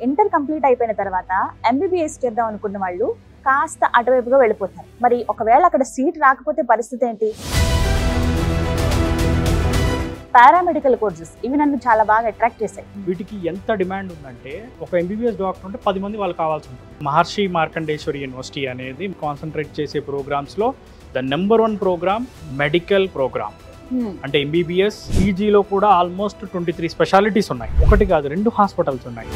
Inter complete అయిపోయిన తర్వాత MBBS చేద్దాం అనుకున్న వాళ్ళు కాస్త అటువైపుగా వెళ్ళిపోతారు. మరి ఒకవేళ అక్కడ సీట్ రాకపోతే పరిస్థితి ఏంటి? పారామెడికల్ కోర్సెస్ ఇవి నన్ను చాలా బాగా అట్రాక్ట్ చేశాయి. వీటికి ఎంత డిమాండ్ ఉందంటే ఒక ఎంబీబీఎస్ డాక్టర్ ఉంటే 10 మంది వాళ్ళు కావాల్సి ఉంటుంది. మహర్షి మార్కండేశ్వరి యూనివర్సిటీ అనేది కాన్సన్ట్రేట్ చేసే ప్రోగ్రామ్స్లో the number 1 programme medical programme. అంటే ఎంబీబీఎస్ పీజీలో కూడా ఆల్మోస్ట్ 23 స్పెషాలిటీస్ ఉన్నాయి. ఒకటి కాదు 2 హాస్పిటల్స్ ఉన్నాయి.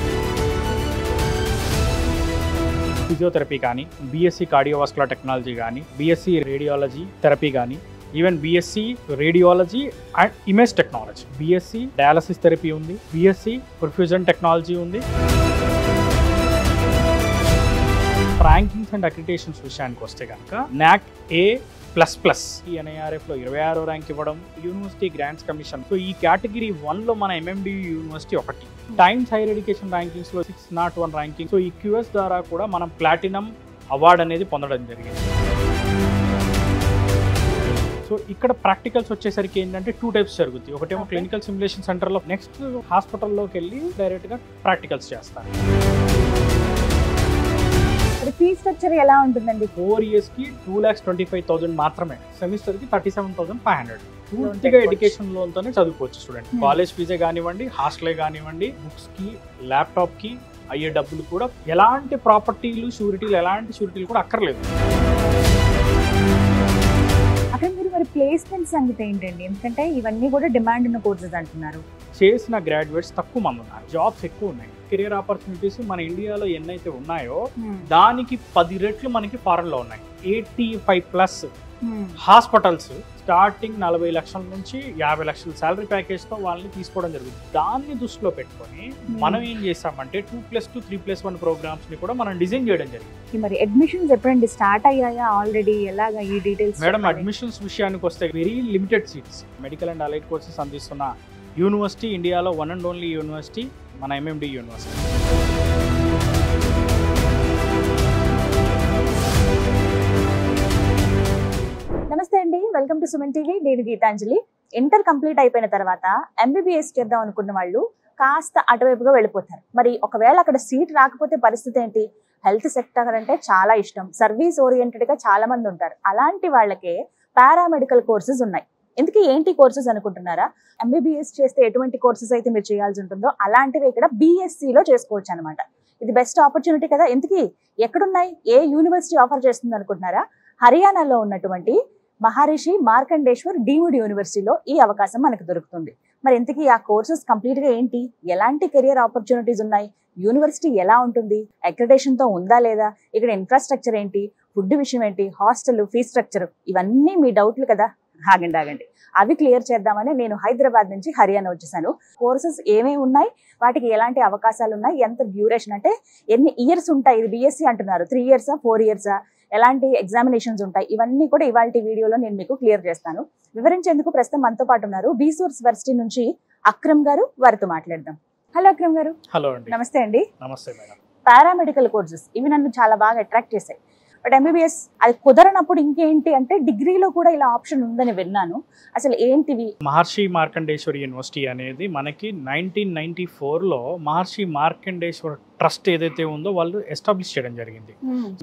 ఫిజియోథెరపీ కానీ, బీఎస్సీ కార్డియోవాస్కులర్ టెక్నాలజీ కానీ, బీఎస్సీ రేడియాలజీ థెరపీ కానీ, even BSc radiology and image technology, BSc dialysis therapy ఉంది, బీఎస్సీ పర్ఫ్యూజన్ టెక్నాలజీ ఉంది. ర్యాంకింగ్స్ అండ్ అక్రిడిటేషన్స్ విషయానికి వస్తే కనుక NAAC A++ ఈ NIRFలో 26వ ర్యాంక్ ఇవ్వడం, యూనివర్సిటీ గ్రాంట్స్ కమిషన్. సో ఈ కేటగిరీ 1లో మన MMDU యూనివర్సిటీ ఒకటి. టైమ్స్ హైయర్ ఎడ్యుకేషన్ ర్యాంకింగ్స్లో 601 ర్యాంకింగ్. సో ఈ QS ద్వారా కూడా మనం ప్లాటినం అవార్డు అనేది పొందడం జరిగింది. సో ఇక్కడ ప్రాక్టికల్స్ వచ్చేసరికి ఏంటంటే 2 టైప్స్ జరుగుతాయి. ఒకటేమో క్లినికల్ సిమ్యులేషన్ సెంటర్లో, నెక్స్ట్ హాస్పిటల్లోకి వెళ్ళి డైరెక్ట్గా ప్రాక్టికల్స్ చేస్తారు. ఫీ స్ట్రక్చర్ ఎలా ఉంటుందండి? 4 ఇయర్స్కి 2,25,000 మాత్రమే, సెమిస్టర్కి 37,500. పూర్తిగా ఎడ్యుకేషన్ లోన్తోనే చదువుకోవచ్చు స్టూడెంట్. కాలేజ్ ఫీజే కానివ్వండి, హాస్టలే కానివ్వండి, బుక్స్కి, ల్యాప్టాప్కి అయ్యే డబ్బులు కూడా ఎలాంటి ప్రాపర్టీలు షూరిటీలు కూడా అక్కర్లేదు. అక్కడ మీరు మరి ప్లేస్మెంట్ సంగతి ఏంటండి? ఎందుకంటే ఇవన్నీ కూడా డిమాండ్ ఉన్న కోర్సెస్ అంటున్నారు. చేసిన గ్రాడ్యుయేట్స్ తక్కువ మంది ఉన్నారు, జాబ్స్ ఎక్కువ ఉన్నాయి. కెరియర్ ఆపర్చునిటీస్ మన ఇండియాలో ఎన్నైతే ఉన్నాయో దానికి 10 రెట్లు మనకి ఫారెన్ లో ఉన్నాయి. 85+ హాస్పిటల్స్ స్టార్టింగ్ 40 లక్షల నుంచి 50 లక్షల శాలరీ ప్యాకేజ్ తో వాళ్ళని తీసుకోవడం జరుగుతుంది. దాన్ని దృష్టిలో పెట్టుకొని మనం ఏం చేసామంటే 2+2, 3+1 ప్రోగ్రామ్స్ ని కూడా మనం డిజైన్ చేయడం జరిగింది. మరి అడ్మిషన్స్ ఎప్పుడండి స్టార్ట్ అయ్యాయా? ఆల్రెడీ ఎలాగా ఈ డీటెయిల్స్? మేడం, అడ్మిషన్స్ విషయానికి వస్తే very limited seats. Medical and allied courses అందిస్తున్న యూనివర్సిటీ ఇండియాలో 1 and only యూనివర్సిటీ మన MMD యూనివర్సిటీ. నమస్తే అండి, వెల్కమ్ టు సుమన్ టీవీ. నేను గీతాంజలి. ఇంటర్ కంప్లీట్ అయిపోయిన తర్వాత ఎంబీబీఎస్ చేద్దాం అనుకున్న వాళ్ళు కాస్త అటువైపుగా వెళ్ళిపోతారు. మరి ఒకవేళ అక్కడ సీట్ రాకపోతే పరిస్థితి ఏంటి? హెల్త్ సెక్టర్ అంటే చాలా ఇష్టం, సర్వీస్ ఓరియంటెడ్గా చాలా మంది ఉంటారు. అలాంటి వాళ్ళకే పారామెడికల్ కోర్సెస్ ఉన్నాయి. ఎందుకు ఏంటి కోర్సెస్ అనుకుంటున్నారా? ఎంబీబీఎస్ చేస్తే ఎటువంటి కోర్సెస్ అయితే మీరు చేయాల్సి ఉంటుందో అలాంటివి ఇక్కడ బీఎస్సీలో చేసుకోవచ్చు అనమాట. ఇది బెస్ట్ ఆపర్చునిటీ కదా. ఎందుకు ఎక్కడున్నాయి? ఏ యూనివర్సిటీ ఆఫర్ చేస్తుంది అనుకుంటున్నారా? హర్యానాలో ఉన్నటువంటి మహర్షి మార్కండేశ్వర్ డీమ్డ్ యూనివర్సిటీలో ఈ అవకాశం మనకు దొరుకుతుంది. మరి ఇంతకీ ఆ కోర్సెస్ కంప్లీట్గా ఏంటి? ఎలాంటి కెరియర్ ఆపర్చునిటీస్ ఉన్నాయి? యూనివర్సిటీ ఎలా ఉంటుంది? అక్రిడిటేషన్తో ఉందా లేదా? ఇక్కడ ఇన్ఫ్రాస్ట్రక్చర్ ఏంటి? ఫుడ్ విషయం ఏంటి? హాస్టల్, ఫీ స్ట్రక్చర్, ఇవన్నీ మీ డౌట్లు కదా. ఆగండి, అవి క్లియర్ చేద్దామని నేను హైదరాబాద్ నుంచి హర్యానా వచ్చేసాను. కోర్సెస్ ఏమేమి ఉన్నాయి, వాటికి ఎలాంటి అవకాశాలు ఉన్నాయి, ఎంత డ్యూరేషన్, అంటే ఎన్ని ఇయర్స్ ఉంటాయి? ఇది బీఎస్సీ అంటున్నారు, 3 ఇయర్సా 4 ఇయర్సా, ఎలాంటి ఎగ్జామినేషన్స్ ఉంటాయి, ఇవన్నీ కూడా ఇవాళ వీడియోలో నేను మీకు క్లియర్ చేస్తాను. వివరించేందుకు ప్రస్తుతం మనతో పాటు ఉన్నారు బీసోర్స్ వర్సిటీ నుంచి అక్రమ్ గారు. వారితో మాట్లాడదాం. హలో అక్రమ్ గారు. హలో అండి. నమస్తే అండి. నమస్తే మేడం. పారామెడికల్ కోర్సెస్ ఇవి నన్ను చాలా బాగా అట్రాక్ట్ చేశాయి. బట్ ఎంబీబీఎస్ అది కుదరనప్పుడు ఇంకేంటి అంటే డిగ్రీలో కూడా ఇలా ఆప్షన్ ఉందని విన్నాను. అసలు ఏంటివి? మహర్షి మార్కండేశ్వరి యూనివర్సిటీ అనేది మనకి 1994లో మహర్షి మార్కండేశ్వర్ ట్రస్ట్ ఏదైతే ఉందో వాళ్ళు ఎస్టాబ్లిష్ చేయడం జరిగింది.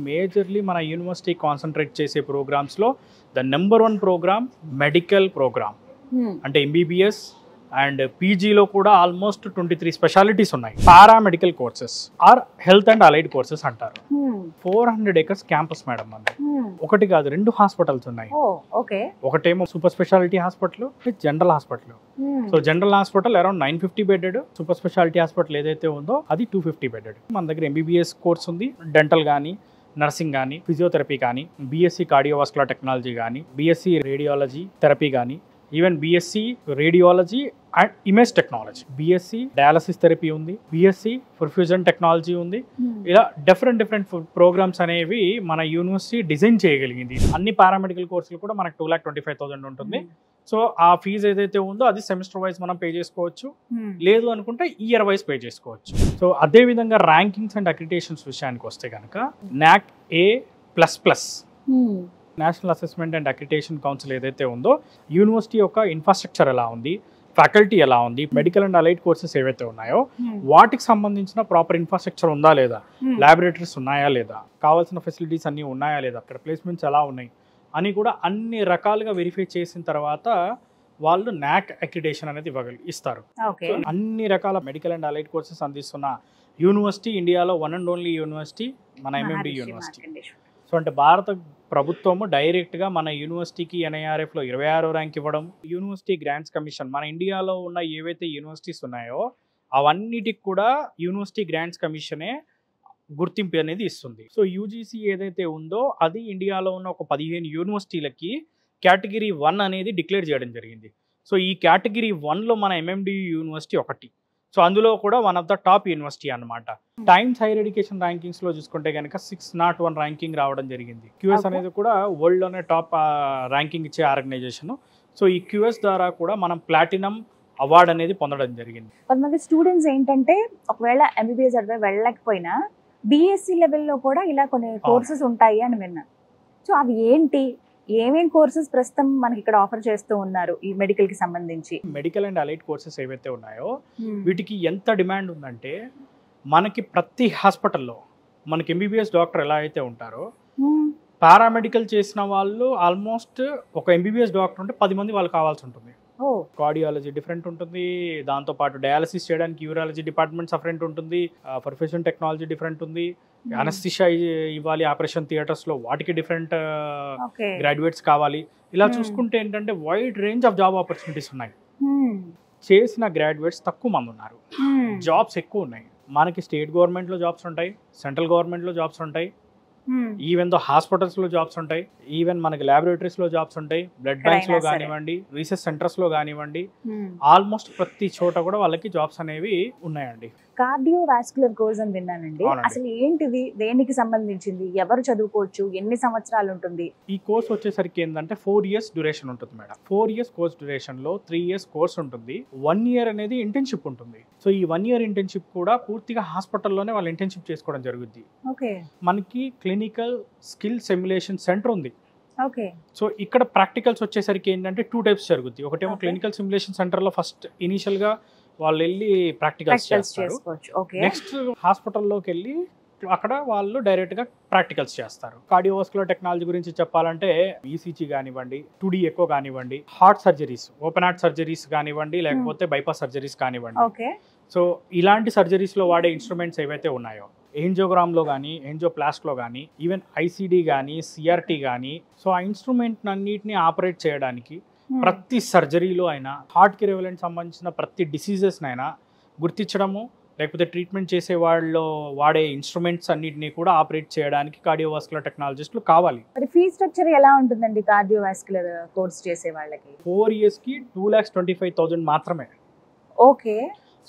మేజర్లీ మన యూనివర్సిటీ కాన్సన్ట్రేట్ చేసే ప్రోగ్రామ్స్లో the number 1 programme medical programme. అంటే ఎంబీబీఎస్ అండ్ పీజీలో కూడా ఆల్మోస్ట్ 23 స్పెషాలిటీస్ ఉన్నాయి. Paramedical courses or health and allied courses అంటారు. 400 acres క్యాంపస్ మేడం. మన ఒకటి కాదు 2 హాస్పిటల్స్ ఉన్నాయి. ఒకటేమో super speciality hospital, general hospital. So general hospital around 950 bedded, super speciality hospital ఏదైతే ఉందో అది 250 బెడెడ్. మన దగ్గర ఎంబీబీఎస్ కోర్స్ ఉంది, డెంటల్ కానీ, నర్సింగ్ కానీ, ఫిజియోథెరపీ కానీ, బీఎస్సీ కార్డియోవాస్కులర్ టెక్నాలజీ కానీ, బీఎస్సీ రేడియాలజీ థెరపీ కానీ, even BSc radiology and image technology, BSc dialysis therapy ఉంది, బీఎస్సీ పర్ఫ్యూజన్ టెక్నాలజీ ఉంది. ఇలా డిఫరెంట్ ప్రోగ్రామ్స్ అనేవి మన యూనివర్సిటీ డిజైన్ చేయగలిగింది. అన్ని పారామెడికల్ కోర్సులు కూడా మనకు 2,25,000 ఉంటుంది. సో ఆ ఫీజు ఏదైతే ఉందో అది సెమిస్టర్ వైజ్ మనం పే చేసుకోవచ్చు, లేదు అనుకుంటే ఇయర్ వైజ్ పే చేసుకోవచ్చు. సో అదే విధంగా ర్యాంకింగ్స్ అండ్ అక్రిడిటేషన్స్ విషయానికి వస్తే కనుక NAAC A++ national assessment and accreditation council ఏదైతే ఉందో యూనివర్సిటీ యొక్క ఇన్ఫ్రాస్ట్రక్చర్ ఎలా ఉంది, ఫ్యాకల్టీ ఎలా ఉంది, మెడికల్ అండ్ అలైడ్ కోర్సెస్ ఏవైతే ఉన్నాయో వాటికి సంబంధించిన ప్రాపర్ ఇన్ఫ్రాస్ట్రక్చర్ ఉందా లేదా, ల్యాబొరేటరీస్ ఉన్నాయా లేదా, కావాల్సిన ఫెసిలిటీస్ అన్నీ ఉన్నాయా లేదా, అక్కడ ప్లేస్మెంట్స్ ఎలా ఉన్నాయి అని కూడా అన్ని రకాలుగా వెరిఫై చేసిన తర్వాత వాళ్ళు నాక్ అక్రిడేషన్ అనేది ఇస్తారు. అన్ని రకాల మెడికల్ అండ్ అలైడ్ కోర్సెస్ అందిస్తున్న యూనివర్సిటీ ఇండియాలో వన్ అండ్ ఓన్లీ యూనివర్సిటీ మన ఎంఎండి యూనివర్సిటీ. సో అంటే భారత ప్రభుత్వము డైరెక్ట్గా మన యూనివర్సిటీకి NIRFలో 26వ ర్యాంక్ ఇవ్వడం, యూనివర్సిటీ గ్రాంట్స్ కమిషన్ మన ఇండియాలో ఉన్న ఏవైతే యూనివర్సిటీస్ ఉన్నాయో అవన్నిటికి కూడా యూనివర్సిటీ గ్రాంట్స్ కమిషనే గుర్తింపు అనేది ఇస్తుంది. సో యూజీసీ ఏదైతే ఉందో అది ఇండియాలో ఉన్న ఒక 15 యూనివర్సిటీలకి కేటగిరీ 1 అనేది డిక్లేర్ చేయడం జరిగింది. సో ఈ కేటగిరీ 1లో మన ఎంఎండి యూనివర్సిటీ ఒకటి. సో అందులో కూడా one of the top university అనమాట. టైమ్స్ హైయర్ ఎడ్యుకేషన్ ర్యాంకింగ్స్లో చూసుకుంటే కనుక 601 ర్యాంకింగ్ రావడం జరిగింది. QS అనేది కూడా వరల్డ్లోనే టాప్ ర్యాంకింగ్ ఇచ్చే ఆర్గనైజేషన్. సో ఈ QS ద్వారా కూడా మనం ప్లాటినం అవార్డు అనేది పొందడం జరిగింది. కొంతమంది స్టూడెంట్స్ ఏంటంటే ఒకవేళ MBBS అడ్వై వెళ్ళలేకపోయినా BSc లెవెల్లో కూడా ఇలా కొన్ని కోర్సెస్ ఉంటాయి అని విన్నాను. సో అవి ఏంటి, ఏమేం కోర్సెస్ ప్రస్తుతం మనకి ఇక్కడ ఆఫర్ చేస్తూ ఉన్నారు ఈ మెడికల్ కి సంబంధించి? మెడికల్ అండ్ అలైడ్ కోర్సెస్ ఏవైతే ఉన్నాయో వీటికి ఎంత డిమాండ్ ఉందంటే మనకి ప్రతి హాస్పిటల్లో మనకి MBBS డాక్టర్ ఎలా అయితే ఉంటారో పారామెడికల్ చేసిన వాళ్ళు ఆల్మోస్ట్ ఒక MBBS డాక్టర్ ఉంటే 10 మంది వాళ్ళు కావాల్సి ఉంటుంది. కార్డియాలజీ డిఫరెంట్ ఉంటుంది, దాంతోపాటు డయాలసిస్ చేయడానికి యూరాలజీ డిపార్ట్మెంట్ సపరేట్ ఉంటుంది, పర్ఫ్యూషన్ టెక్నాలజీ డిఫరెంట్ ఉంది, అనస్థిషియా ఇవ్వాలి ఆపరేషన్ థియేటర్స్లో వాటికి డిఫరెంట్ గ్రాడ్యుయేట్స్ కావాలి. ఇలా చూసుకుంటే ఏంటంటే wide range of job opportunities ఉన్నాయి. చేసిన గ్రాడ్యుయేట్స్ తక్కువ మంది ఉన్నారు, జాబ్స్ ఎక్కువ ఉన్నాయి. మనకి స్టేట్ గవర్నమెంట్లో జాబ్స్ ఉంటాయి, సెంట్రల్ గవర్నమెంట్లో జాబ్స్ ఉంటాయి, ఈవెన్ దో హాస్పిటల్స్లో జాబ్స్ ఉంటాయి, ఈవెన్ మనకి ల్యాబొరేటరీస్లో జాబ్స్ ఉంటాయి, బ్లడ్ బ్యాంక్స్లో కానివ్వండి, రీసెర్చ్ సెంటర్స్లో కానివ్వండి, ఆల్మోస్ట్ ప్రతి చోట కూడా వాళ్ళకి జాబ్స్ అనేవి ఉన్నాయండి. కార్డియోవాస్కులర్ కోర్స్ అని విన్నానండి, అసలు ఏంటిది, దేనికి సంబంధించింది, ఎవరు చదువుకోవచ్చు, ఎన్ని సంవత్సరాలు ఉంటుంది? ఈ కోర్స్ వచ్చేసరికి ఏంటంటే 4 years డ్యూరేషన్ ఉంటుంది మేడం. 4 years కోర్స్ డ్యూరేషన్ లో 3 years కోర్స్ ఉంటుంది, 1 year అనేది ఇంటర్న్షిప్ ఉంటుంది. సో ఈ 1 year ఇంటర్న్షిప్ కూడా పూర్తిగా హాస్పిటల్లోనే వాళ్ళు ఇంటర్న్షిప్ చేసుకోవడం జరుగుద్ది. మనకి క్లినికల్ స్కిల్ సిమ్యులేషన్ సెంటర్ ఉంది. సో ఇక్కడ ప్రాక్టికల్స్ వచ్చేసరికి ఏంటంటే 2 types జరుగుద్ది. ఒకటేమో క్లినికల్ సిమ్యులేషన్ సెంటర్ లో ఫస్ట్ ఇనిషియల్ గా వాళ్ళు వెళ్ళి ప్రాక్టికల్స్ చేస్తారు. నెక్స్ట్ హాస్పిటల్లోకి వెళ్ళి అక్కడ వాళ్ళు డైరెక్ట్ గా ప్రాక్టికల్స్ చేస్తారు. కార్డియోవాస్కులర్ టెక్నాలజీ గురించి చెప్పాలంటే ECG కానివ్వండి, 2D ఎకో కానివ్వండి, heart surgeries, open heart surgeries కానివ్వండి, లేకపోతే బైపాస్ సర్జరీస్ కానివ్వండి. సో ఇలాంటి సర్జరీస్ లో వాడే ఇన్స్ట్రుమెంట్స్ ఏవైతే ఉన్నాయో ఏంజియోగ్రామ్ లో కానీ, ఏంజియోప్లాస్ట్ లో కానీ, ఈవెన్ ICD కానీ, CRT కానీ, సో ఆ ఇన్స్ట్రుమెంట్ అన్నిటిని ఆపరేట్ చేయడానికి ప్రతి సర్జరీలో అయినా హార్ట్ కి రిలవెంట్ సంబంధించిన ప్రతి డిసీజెస్ అయినా గుర్తించడము, లేకపోతే ట్రీట్మెంట్ చేసే వాళ్ళు వాడే ఇన్స్ట్రుమెంట్స్ అన్నిటిని కూడా ఆపరేట్ చేయడానికి కార్డియోవాస్కులర్ టెక్నాలజిస్టులు కావాలి. మరి ఫీ స్ట్రక్చర్ ఎలా ఉంటుందండి కార్డియోవాస్కులర్ కోర్స్ చేసే వాళ్ళకి? 4 years కి 2,25,000 మాత్రమే.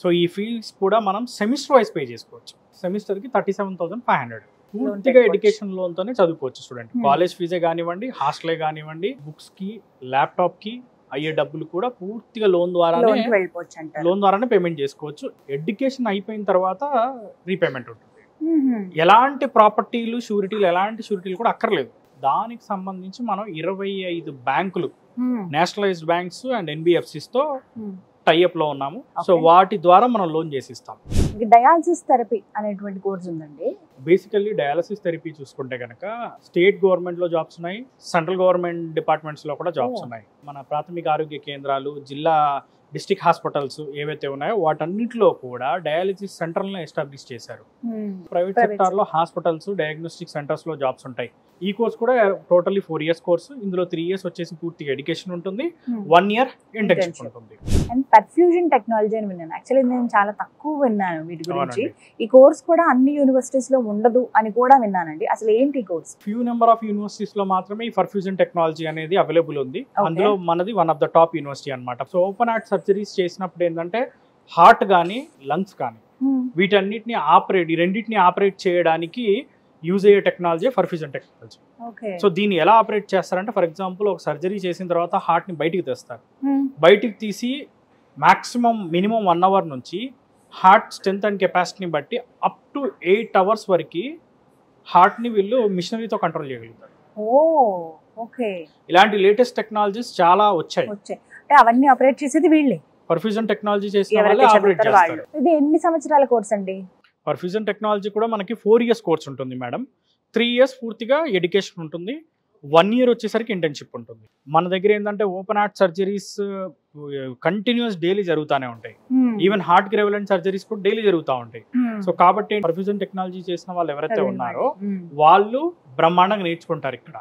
సో ఈ ఫీస్ కూడా మనం సెమిస్టర్ వైజ్ పే చేసుకోవచ్చు. సెమిస్టర్ కి 37,500 పూర్తిగా ఎడ్యుకేషన్ లోన్ తోనే చదువుకోవచ్చు స్టూడెంట్. కాలేజ్ ఫీజే కానివ్వండి, హాస్టలే కానివ్వండి, బుక్స్ కి, ల్యాప్టాప్ కి అయ్యే డబ్బులు కూడా పూర్తిగా లోన్ ద్వారానే పేమెంట్ చేసుకోవచ్చు. ఎడ్యుకేషన్ అయిపోయిన తర్వాత రీపేమెంట్ ఉంటుంది. ఎలాంటి ప్రాపర్టీలు, షూరిటీలు, ఎలాంటి షూరిటీలు కూడా అక్కర్లేదు. దానికి సంబంధించి మనం 25 బ్యాంకులు, నేషనలైజ్డ్ బ్యాంక్స్ అండ్ NBFCs తో టైఅప్ లో ఉన్నాము. సో వాటి ద్వారా మనం లోన్ చేసిస్తాం. డయాలసిస్ థెరపీ అనేటువంటి కోర్స్ ఉందండి. బేసికల్లీ డయాలసిస్ థెరపీ చూసుకుంటే కనుక స్టేట్ గవర్నమెంట్ లో జాబ్స్ ఉన్నాయి, సెంట్రల్ గవర్నమెంట్ డిపార్ట్మెంట్స్ లో కూడా జాబ్స్ ఉన్నాయి. మన ప్రాథమిక ఆరోగ్య కేంద్రాలు, జిల్లా డిస్ట్రిక్ట్ హాస్పిటల్స్ ఏవైతే ఉన్నాయో వాటన్నిటిలో కూడా డయాలసిస్ సెంటర్లను ఎస్టాబ్లిష్ చేశారు. ప్రైవేట్ సెక్టార్ లో హాస్పిటల్స్, డయాగ్నోస్టిక్ సెంటర్స్ లో జాబ్స్ ఉంటాయి. ఈ కోర్స్ కూడా టోటల్లీ 4 years కోర్సు. ఇందులో 3 years వచ్చేసి పూర్తిగా ఎడ్యుకేషన్ ఉంటుంది, 1 year ఇంటర్న్షిప్ ఉంటుంది. అండ్ పర్ఫ్యూజన్ టెక్నాలజీ అని విన్నాను. యాక్చువల్లీ నేను చాలా తక్కువ విన్నాను వీటి గురించి. ఈ కోర్స్ కూడా అన్ని యూనివర్సిటీస్ లో ఉండదు అని కూడా విన్నానండి. అసలు ఏంటి course? Few number of universities లో మాత్రమే ఈ పర్ఫ్యూజన్ టెక్నాలజీ అనేది అవైలబుల్ ఉంది. అందులో మనది one of the top university అనమాట. సో ఓపెన్ హార్ట్ సర్జరీస్ చేసినప్పుడు ఏంటంటే హార్ట్ కానీ, లంగ్స్ కానీ, వీటన్నిటిని ఆపరేట్, ఈ రెండింటిని ఆపరేట్ చేయడానికి యూజ్ అయ్యే టెక్నాలజీ పర్ఫ్యూజన్ టెక్నాలజీ. సో దీన్ని ఎలా ఆపరేట్ చేస్తారంటే, ఫర్ ఎగ్జాంపుల్ ఒక సర్జరీ చేసిన తర్వాత హార్ట్ ని బయటికి తెస్తారు. బయటికి తీసి మాక్సిమం మినిమం 1 hour నుంచి హార్ట్ స్ట్రెంత్ అండ్ కెపాసిటీని బట్టి అప్ టు 8 hours వరకు హార్ట్ ని వీళ్ళు మిషనరీతో కంట్రోల్ చేయగలుగుతారు. ఓకే, ఇలాంటి లేటెస్ట్ టెక్నాలజీస్ చాలా వచ్చాయి. అవన్నీ ఆపరేట్ చేసేది వీళ్ళే. పర్ఫ్యూజన్ టెక్నాలజీ చేసిన ఎవరైతే వాళ్ళే ఆపరేట్ చదువుతారో వాళ్ళు. చేస్తారు. ఇది ఎన్ని సంవత్సరాల కోర్స్ అండి? పర్ఫ్యూజన్ టెక్నాలజీ కూడా మనకి 4 years కోర్స్ ఉంటుంది మేడం. 3 years పూర్తిగా ఎడ్యుకేషన్ ఉంటుంది, 1 year వచ్చేసరికి ఇంటర్న్షిప్ ఉంటుంది. మన దగ్గర ఏంటంటే open heart surgeries continuous daily జరుగుతూనే ఉంటాయి. ఈవెన్ హార్ట్ కి రెవలెంట్ సర్జరీస్ కూడా డైలీ జరుగుతూ ఉంటాయి. సో కాబట్టి పర్ఫ్యూజన్ టెక్నాలజీ చేసిన వాళ్ళు ఎవరైతే ఉన్నారో వాళ్ళు బ్రహ్మాండంగా నేర్చుకుంటారు ఇక్కడ.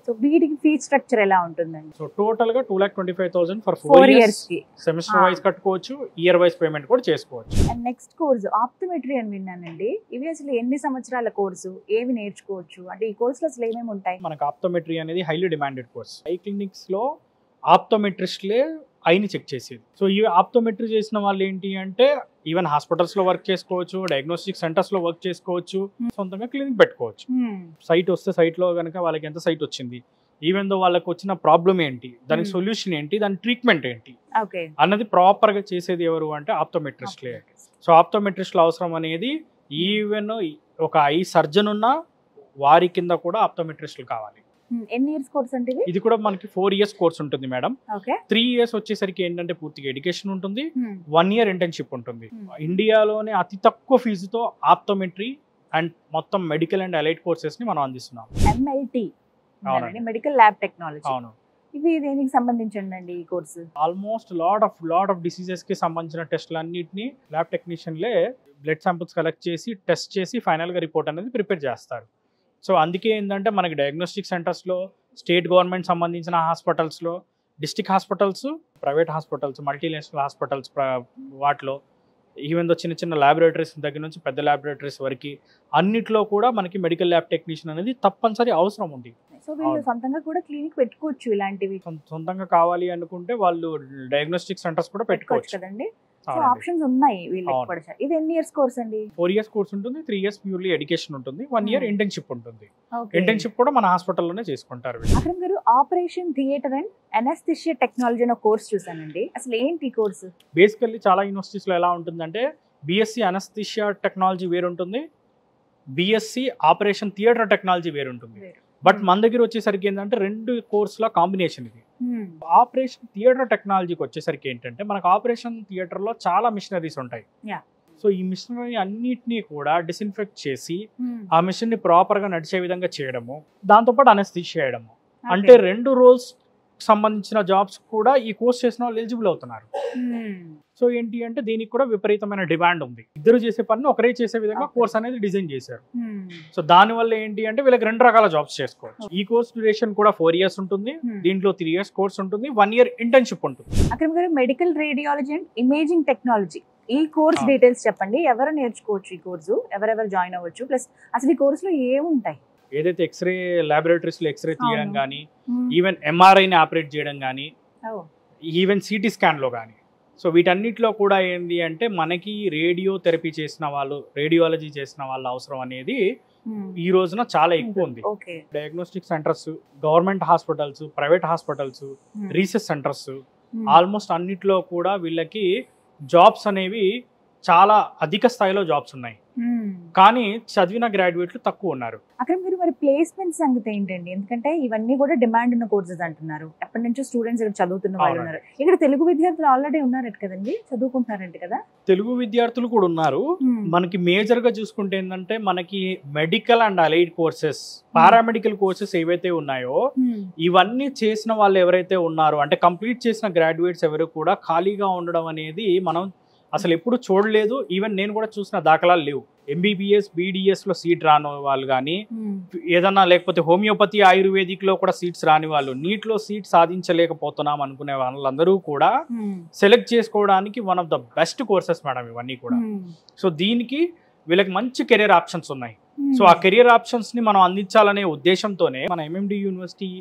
సో వీటికి ఫీ స్ట్రక్చర్ ఎలా ఉంటుందండి? సో టోటల్ గా 2,25,000 ఫర్ 4 years కి సెమిస్టర్ వైజ్ కట్టుకోవచ్చు, ఇయర్ వైజ్ పేమెంట్ కూడా చేసుకోవచ్చు. అండ్ నెక్స్ట్ కోర్స్ ఆప్టోమెట్రీ అని విన్నానండి. ఇవి అసలు ఎన్ని సంవత్సరాల కోర్సు, ఏవి నేర్చుకోవచ్చు, అంటే ఈ కోర్సులో అసలు ఏమేమి ఉంటాయి? మనకు ఆప్టోమెట్రీ అనేది highly demanded course. I clinics లో ఆప్టోమెట్రిస్ట్లే ఐని చెక్ చేసేది. సో ఈ ఆప్టోమెట్రీ చేసిన వాళ్ళు ఏంటి అంటే ఈవెన్ హాస్పిటల్స్ లో వర్క్ చేసుకోవచ్చు, డయాగ్నోస్టిక్ సెంటర్స్ లో వర్క్ చేసుకోవచ్చు, సొంతంగా క్లినిక్ పెట్టుకోవచ్చు. సైట్ వస్తే సైట్ లో కనుక వాళ్ళకి ఎంత సైట్ వచ్చింది, ఈవెన్ దో వాళ్ళకి వచ్చిన ప్రాబ్లం ఏంటి, దానికి సొల్యూషన్ ఏంటి, దాని ట్రీట్మెంట్ ఏంటి అన్నది ప్రాపర్ గా చేసేది ఎవరు అంటే ఆప్టోమెట్రిస్ట్లే. సో ఆప్టోమెట్రిస్ట్ల అవసరం అనేది ఈవెన్ ఒక ఐ సర్జన్ ఉన్న వారి కింద కూడా ఆప్టోమెట్రిస్టులు కావాలి. ఎన్ని ఇయర్స్ కోర్స్ అంటే ఇది కూడా మనకి 4 years కోర్స్ ఉంటుంది మేడం. ఓకే. 3 years వచ్చేసరికి ఏంటంటే పూర్తిగా ఎడ్యుకేషన్ ఉంటుంది, 1 year ఇంటర్న్షిప్ ఉంటుంది. ఇండియాలోనే అతి తక్కువ ఫీజుతో ఆప్టోమెట్రీ అండ్ మొత్తం మెడికల్ అండ్ అలైడ్ కోర్సెస్ ని మనం అందిస్తున్నాం. MLT medical lab technology. అవును. ఇవి దేనికి సంబంధించండి ఈ course? Almost lot of diseases కి సంబంధించిన టెస్ట్లు అన్నిటిని ల్యాబ్ టెక్నీషియన్లే బ్లడ్ శాంపుల్స్ కలెక్ట్ చేసి టెస్ట్ చేసి ఫైనల్ గా రిపోర్ట్ అనేది ప్రిపేర్ చేస్తారు. సో అందుకే ఏంటంటే మనకి డయాగ్నోస్టిక్ సెంటర్స్లో, స్టేట్ గవర్నమెంట్ సంబంధించిన హాస్పిటల్స్లో, district hospitals, private hospitals, multinational hospitals వాటిలో ఈవెన్ దో చిన్న చిన్న ల్యాబొరేటరీస్ దగ్గర నుంచి పెద్ద ల్యాబొరేటరీస్ వరకు అన్నిట్లో కూడా మనకి మెడికల్ ల్యాబ్ టెక్నీషియన్ అనేది తప్పనిసరి అవసరం ఉంది. సో వీళ్ళు సొంతంగా కూడా క్లినిక్ పెట్టుకోవచ్చు, ఇలాంటివి సొంతంగా కావాలి అనుకుంటే వాళ్ళు డయాగ్నోస్టిక్ సెంటర్స్ కూడా పెట్టుకోవచ్చు కదండి. సో ఆప్షన్స్ ఉన్నాయి వీళ్ళకి కూడా. ఇది ఎన్ని ఇయర్స్ కోర్స్ అండి? 4 years కోర్స్ ఉంటుంది, 3 years ప్యూర్లీ ఎడ్యుకేషన్ ఉంటుంది, 1 year ఇంటర్న్షిప్ ఉంటుంది. ఇంటర్న్షిప్ కూడా మన హాస్పిటల్లోనే చేసుకుంటారు. అక్రమ్ గారు, operation theatre and anaesthesia technology అనే కోర్స్ చూసానండి. అసలు ఏంటి ఈ కోర్సు? బేసికల్లీ చాలా యూనివర్సిటీస్ లో ఎలా ఉంటుందంటే బిఎస్సి అనస్థిషియా టెక్నాలజీ వేరుంటుంది, బిఎస్సి ఆపరేషన్ థియేటర్ టెక్నాలజీ వేరుంటుంది. బట్ మన దగ్గర వచ్చేసరికి ఏంటంటే 2 కోర్సుల కాంబినేషన్ ఇది. ఆపరేషన్ థియేటర్ టెక్నాలజీకి వచ్చేసరికి ఏంటంటే మనకు ఆపరేషన్ థియేటర్ లో చాలా మిషనరీస్ ఉంటాయి. సో ఈ మిషనరీ అన్నిటినీ కూడా డిస్ఇన్ఫెక్ట్ చేసి ఆ మిషన్ ని ప్రాపర్ గా నడిచే విధంగా చేయడము, దాంతోపాటు అనస్థిషియా చేయడము, అంటే 2 రోల్స్ సంబంధించిన జాబ్స్ కూడా ఈ కోర్స్ చేసిన వాళ్ళు ఎలిజిబుల్ అవుతున్నారు. సో ఏంటి అంటే దీనికి కూడా విపరీతమైన డిమాండ్ ఉంది. ఇద్దరు చేసే పని ఒకరే చేసే విధంగా కోర్స్ అనేది డిజైన్ చేశారు. సో దాని వల్ల ఏంటి అంటే వీళ్ళకి 2 రకాల జాబ్స్ చేసుకోవచ్చు. ఈ కోర్స్ డ్యూరేషన్ కూడా 4 years ఉంటుంది, దీంట్లో 3 years కోర్స్ ఉంటుంది, 1 year ఇంటర్న్షిప్ ఉంటుంది. అక్రమ్ గారు, medical radiology and imaging technology ఈ కోర్స్ డీటెయిల్స్ చెప్పండి. ఎవరు నేర్చుకోవచ్చు ఈ కోర్సు, ఎవరెవరు జాయిన్ అవ్వచ్చు, ప్లస్ అసలు ఈ కోర్సులో ఏముంటాయి? ఏదైతే ఎక్స్రే ల్యాబొరేటరీస్ లో ఎక్స్రే తీయడం కానీ, ఈవెన్ ఎంఆర్ఐని ఆపరేట్ చేయడం కానీ, ఈవెన్ సిటీ స్కాన్ లో కానీ, సో వీటన్నిటిలో కూడా ఏంటి అంటే మనకి రేడియో థెరపీ చేసిన వాళ్ళు, రేడియాలజీ చేసిన వాళ్ళ అవసరం అనేది ఈ రోజున చాలా ఎక్కువ ఉంది. Diagnostic centres, government hospitals, private hospitals, research centres, almost అన్నిట్లో కూడా వీళ్ళకి జాబ్స్ అనేవి చాలా అధిక స్థాయిలో జాబ్స్ ఉన్నాయి. కానీ చదివిన గ్రాడ్యుయేట్లు తక్కువ ఉన్నారు. అక్కడ మీరు మరి ప్లేస్మెంట్ సంగతి ఏంటండి? ఎందుకంటే ఇవన్నీ కూడా డిమాండ్ ఉన్న కోర్సెస్ అంటున్నారు. ఎప్పటి నుంచో స్టూడెంట్స్ ఇక్కడ చదువుతున్న వాళ్ళు ఉన్నారు. ఇక్కడ తెలుగు విద్యార్థులు ఆల్రెడీ ఉన్నారట కదండి, చదువుకుంటున్నారంట కదా? తెలుగు విద్యార్థులు కూడా ఉన్నారు. మనకి మేజర్ గా చూసుకుంటే ఏంటంటే మనకి medical and allied courses, paramedical courses ఏవైతే ఉన్నాయో ఇవన్నీ చేసిన వాళ్ళు ఎవరైతే ఉన్నారో, అంటే కంప్లీట్ చేసిన గ్రాడ్యుయేట్స్ ఎవరు కూడా ఖాళీగా ఉండడం అనేది మనం అసలు ఎప్పుడు చూడలేదు. ఈవెన్ నేను కూడా చూసిన దాఖలాలు లేవు. ఎంబీబీఎస్, బీడీఎస్ లో సీట్ రాని వాళ్ళు కానీ, ఏదన్నా లేకపోతే హోమియోపతి, ఆయుర్వేదిక్ లో కూడా సీట్స్ రాని వాళ్ళు, నీట్ లో సీట్ సాధించలేకపోతున్నాం అనుకునే వాళ్ళందరూ కూడా సెలెక్ట్ చేసుకోవడానికి one of the best courses madam ఇవన్నీ కూడా. సో దీనికి వీళ్ళకి మంచి కెరీర్ ఆప్షన్స్ ఉన్నాయి. సో ఆ కెరీర్ ఆప్షన్స్ ని మనం అందించాలనే ఉద్దేశంతోనే మన ఎంఎండి యూనివర్సిటీ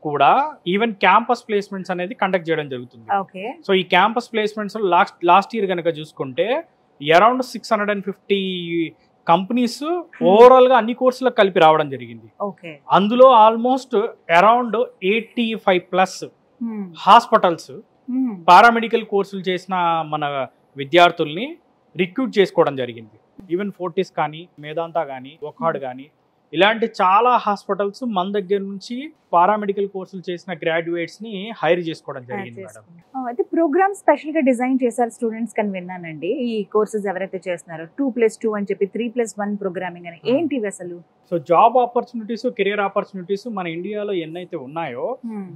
కూడా ఈవెన్ క్యాంపస్ ప్లేస్మెంట్స్ అనేది కండక్ట్ చేయడం జరుగుతుంది. సో ఈ క్యాంపస్ ప్లేస్మెంట్స్ లాస్ట్ ఇయర్ కనుక చూసుకుంటే అరౌండ్ 650 కంపెనీస్ ఓవరాల్ గా అన్ని కోర్సులకు కలిపి రావడం జరిగింది. అందులో ఆల్మోస్ట్ అరౌండ్ 85+ హాస్పిటల్స్ పారామెడికల్ కోర్సులు చేసిన మన విద్యార్థుల్ని రిక్రూట్ చేసుకోవడం జరిగింది. ఈవెన్ ఫోర్టిస్ కానీ, మేదాంతా కానీ, ఒకాడ్ కానీ, ఇలాంటి చాలా హాస్పిటల్స్ మన దగ్గర నుంచి పారామెడికల్ కోర్సులు చేసిన గ్రాడ్యుయేట్స్ ని హైర్ చేసుకోవడం జరిగింది మేడం. అయితే ప్రోగ్రామ్ స్పెషల్ గా డిజైన్ చేశారు స్టూడెంట్స్ కని విన్నానండి. ఈ కోర్సెస్ ఎవరైతే చేస్తున్నారో 2+2 అని చెప్పి 3+1 ప్రోగ్రామింగ్ అని ఏంటివి అసలు? So job opportunities, career opportunities మన ఇండియాలో ఎన్నైతే ఉన్నాయో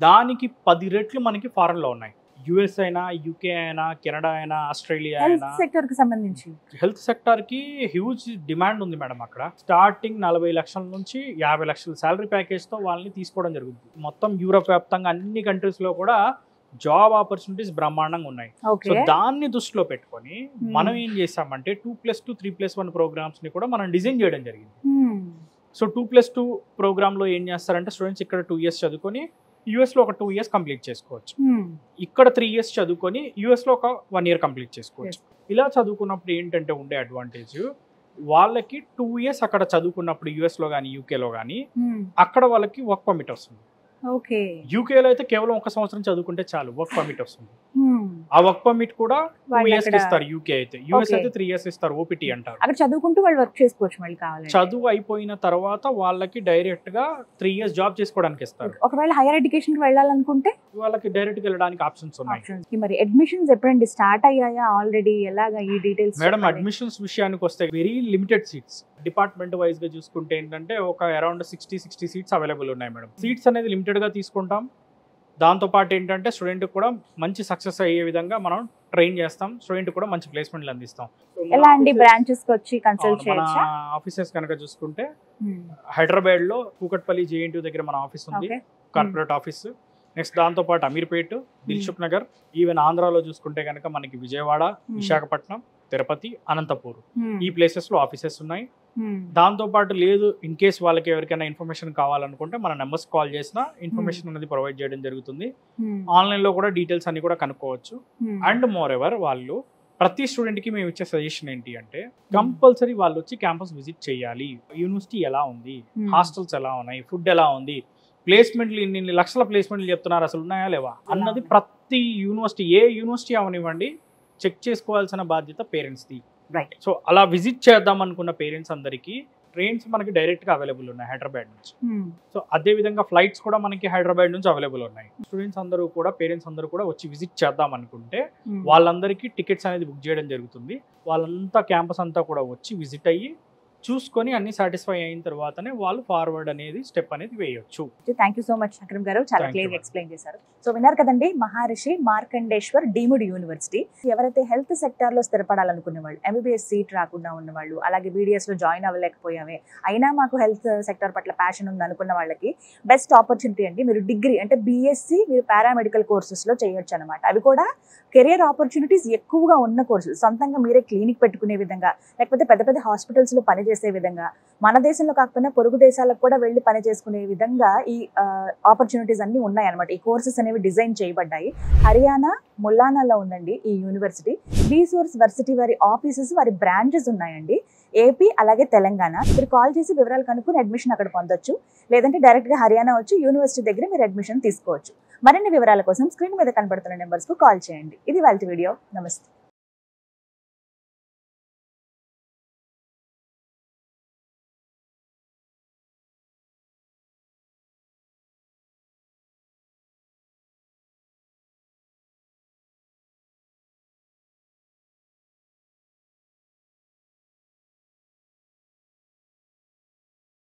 దానికి 10 రెట్లు మనకి ఫారెన్ లో ఉన్నాయి. యుఎస్ అయినా, యూకే అయినా, కెనడా అయినా, ఆస్ట్రేలియా అయినా, సెక్టర్ కి సంబంధించి హెల్త్ సెక్టర్ కి హ్యూజ్ డిమాండ్ ఉంది మేడం. అక్కడ స్టార్టింగ్ 40 లక్షల నుంచి 50 లక్షల శాలరీ ప్యాకేజ్ తో వాళ్ళని తీసుకోవడం జరుగుతుంది. మొత్తం యూరోప్ వ్యాప్తంగా అన్ని కంట్రీస్ లో కూడా జాబ్ ఆపర్చునిటీస్ బ్రహ్మాండంగా ఉన్నాయి. సో దాన్ని దృష్టిలో పెట్టుకొని మనం ఏం చేసామంటే 2+2, 3+1 ప్రోగ్రామ్స్ ని కూడా మనం డిజైన్ చేయడం జరిగింది. సో 2+2 ప్రోగ్రామ్ లో ఏం చేస్తారంటే స్టూడెంట్స్ ఇక్కడ 2 years చదువుకొని యుఎస్ లో ఒక 2 years కంప్లీట్ చేసుకోవచ్చు. ఇక్కడ 3 years చదువుకొని యుఎస్ లో ఒక 1 year కంప్లీట్ చేసుకోవచ్చు. ఇలా చదువుకున్నప్పుడు ఏంటంటే ఉండే అడ్వాంటేజ్, వాళ్ళకి 2 years అక్కడ చదువుకున్నప్పుడు యుఎస్ లో కానీ, యూకేలో కానీ అక్కడ వాళ్ళకి వర్క్ పర్మిట్ వస్తుంది. యూకేలో అయితే కేవలం 1 సంవత్సరం చదువుకుంటే చాలు, వర్క్ పర్మిట్ వస్తుంది. ఆ వర్క్ పర్మిట్ కూడా 2 years ఇస్తారు యూకే అయితే. యుఎస్ అయితే 3 years ఇస్తారు, ఓపీటీ అంటారు. అక్కడ చదువుకుంటూ వాళ్ళు వర్క్ చేసుకోవచ్చు మళ్ళీ కావాలి. చదువు అయిపోయిన తర్వాత వాళ్ళకి డైరెక్ట్ గా 3 years జాబ్ చేసుకోవడానికి ఇస్తారు. ఒకవేళ హైయర్ ఎడ్యుకేషన్ కి వెళ్ళాలనుకుంటే వాళ్ళకి డైరెక్ట్ గా వెళ్ళడానికి ఆప్షన్స్ ఉన్నాయి. మరి అడ్మిషన్స్ ఎప్పుడండి స్టార్ట్ అయ్యాయా ఆల్రెడీ? ఎలాగా ఈ డీటెయిల్స్? మేడం అడ్మిషన్స్ విషయానికి వస్తే very limited seats. Department wise గా చూసుకుంటే ఏంటంటే ఒక అరౌండ్ 60 సీట్స్ అవైలబుల్ ఉన్నాయి మేడం. సీట్స్ అనేది లిమిటెడ్ గా తీసుకుంటాం. దాంతో పాటు ఏంటంటే స్టూడెంట్ కూడా మంచి సక్సెస్ అయ్యే విధంగా మనం ట్రైన్ చేస్తాం. స్టూడెంట్ కూడా మంచి ప్లేస్మెంట్లు అందిస్తాం. ఎలా అండి బ్రాంచెస్ కి వచ్చి కన్సల్ట్ చేయొచ్చా? మన ఆఫీసెస్ కనుక చూసుకుంటే హైదరాబాద్ లో కూకట్పల్లి JNTU దగ్గర మన ఆఫీస్ ఉంది, కార్పొరేట్ ఆఫీస్. నెక్స్ట్ దాంతో పాటు అమీర్పేట్, దిల్సుఖ్ నగర్, ఈవెన్ ఆంధ్రాలో చూసుకుంటే కనుక మనకి విజయవాడ, విశాఖపట్నం, తిరుపతి, అనంతపూర్ ఈ ప్లేసెస్ లో ఆఫీసెస్ ఉన్నాయి. దాంతో పాటు లేదు ఇన్ కేస్ వాళ్ళకి ఎవరికైనా ఇన్ఫర్మేషన్ కావాలనుకుంటే మన నెంబర్స్ కాల్ చేసినా ఇన్ఫర్మేషన్ అనేది ప్రొవైడ్ చేయడం జరుగుతుంది. ఆన్లైన్ లో కూడా డీటెయిల్స్ అన్ని కూడా కనుక్కోవచ్చు. అండ్ మోర్ ఎవర్ వాళ్ళు ప్రతి స్టూడెంట్ కి మేము ఇచ్చే సజెషన్ ఏంటి అంటే కంపల్సరీ వాళ్ళు వచ్చి క్యాంపస్ విజిట్ చేయాలి. యూనివర్సిటీ ఎలా ఉంది, హాస్టల్స్ ఎలా ఉన్నాయి, ఫుడ్ ఎలా ఉంది, ప్లేస్మెంట్లు ఇన్ని లక్షల ప్లేస్మెంట్లు చెప్తున్నారు, అసలు ఉన్నాయా లేవా అన్నది ప్రతి యూనివర్సిటీ, ఏ యూనివర్సిటీ అవనివ్వండి, చెక్ చేసుకోవాల్సిన బాధ్యత పేరెంట్స్ది. సో అలా విజిట్ చేద్దాం అనుకున్న పేరెంట్స్ అందరికీ ట్రైన్స్ మనకి డైరెక్ట్ గా అవైలబుల్ ఉన్నాయి హైదరాబాద్ నుంచి. సో అదే విధంగా ఫ్లైట్స్ కూడా మనకి హైదరాబాద్ నుంచి అవైలబుల్ ఉన్నాయి. స్టూడెంట్స్ అందరూ కూడా, పేరెంట్స్ అందరూ కూడా వచ్చి విజిట్ చేద్దాం అనుకుంటే వాళ్ళందరికీ టికెట్స్ అనేది బుక్ చేయడం జరుగుతుంది. వాళ్ళంతా క్యాంపస్ అంతా కూడా వచ్చి విజిట్ అయ్యి చూసుకొని అన్ని సాటిస్ఫై అయిన తర్వాతనే వాళ్ళు ఫార్వర్డ్ అనేది స్టెప్ అనేది వేయొచ్చు. Thank you so much Akram గారు, చాలా క్లియర్ ఎక్స్ప్లెయిన్ చేశారు. సో విన్నారు కదండి, మహర్షి మార్కండేశ్వర్ డీమ్డ్ యూనివర్సిటీ. ఎవరైతే హెల్త్ సెక్టర్ లో స్థిరపడాలనుకునే వాళ్ళు, MBBS సీట్ రాకుండా ఉన్న వాళ్ళు, అలాగే BDS లో జాయిన్ అవ్వలేకపోయామే అయినా మాకు హెల్త్ సెక్టర్ పట్ల ప్యాషన్ ఉంది అనుకున్న వాళ్ళకి బెస్ట్ ఆపర్చునిటీ అండి. మీరు డిగ్రీ అంటే BSc మీరు పారామెడికల్ కోర్సెస్ లో చేయొచ్చు అనమాట. అవి కూడా కెరియర్ ఆపర్చునిటీస్ ఎక్కువగా ఉన్న కోర్సులు. సొంతంగా మీరే క్లినిక్ పెట్టుకునే విధంగా, లేకపోతే పెద్ద పెద్ద హాస్పిటల్స్ లో పనిచేసే విధంగా, మన దేశంలో కాకపోయినా పొరుగు దేశాలకు కూడా వెళ్ళి పని చేసుకునే విధంగా ఈ ఆపర్చునిటీస్ అన్ని ఉన్నాయి అనమాట. ఈ కోర్సెస్ అనేవి డిజైన్ చేయబడ్డాయి. హర్యానా ముల్లానాలో ఉందండి ఈ యూనివర్సిటీ. బీసోర్స్ వర్సిటీ వారి ఆఫీసెస్, వారి బ్రాంచెస్ ఉన్నాయండి ఏపీ అలాగే తెలంగాణ. మీరు కాల్ చేసి వివరాలు కనుక్కుని అడ్మిషన్ అక్కడ పొందొచ్చు. లేదంటే డైరెక్ట్ గా హర్యానా వచ్చి యూనివర్సిటీ దగ్గర మీరు అడ్మిషన్ తీసుకోవచ్చు. మరిన్ని వివరాల కోసం స్క్రీన్ మీద కనబడుతున్న నెంబర్స్ కు కాల్ చేయండి. ఇది వాళ్ళ వీడియో. నమస్తే.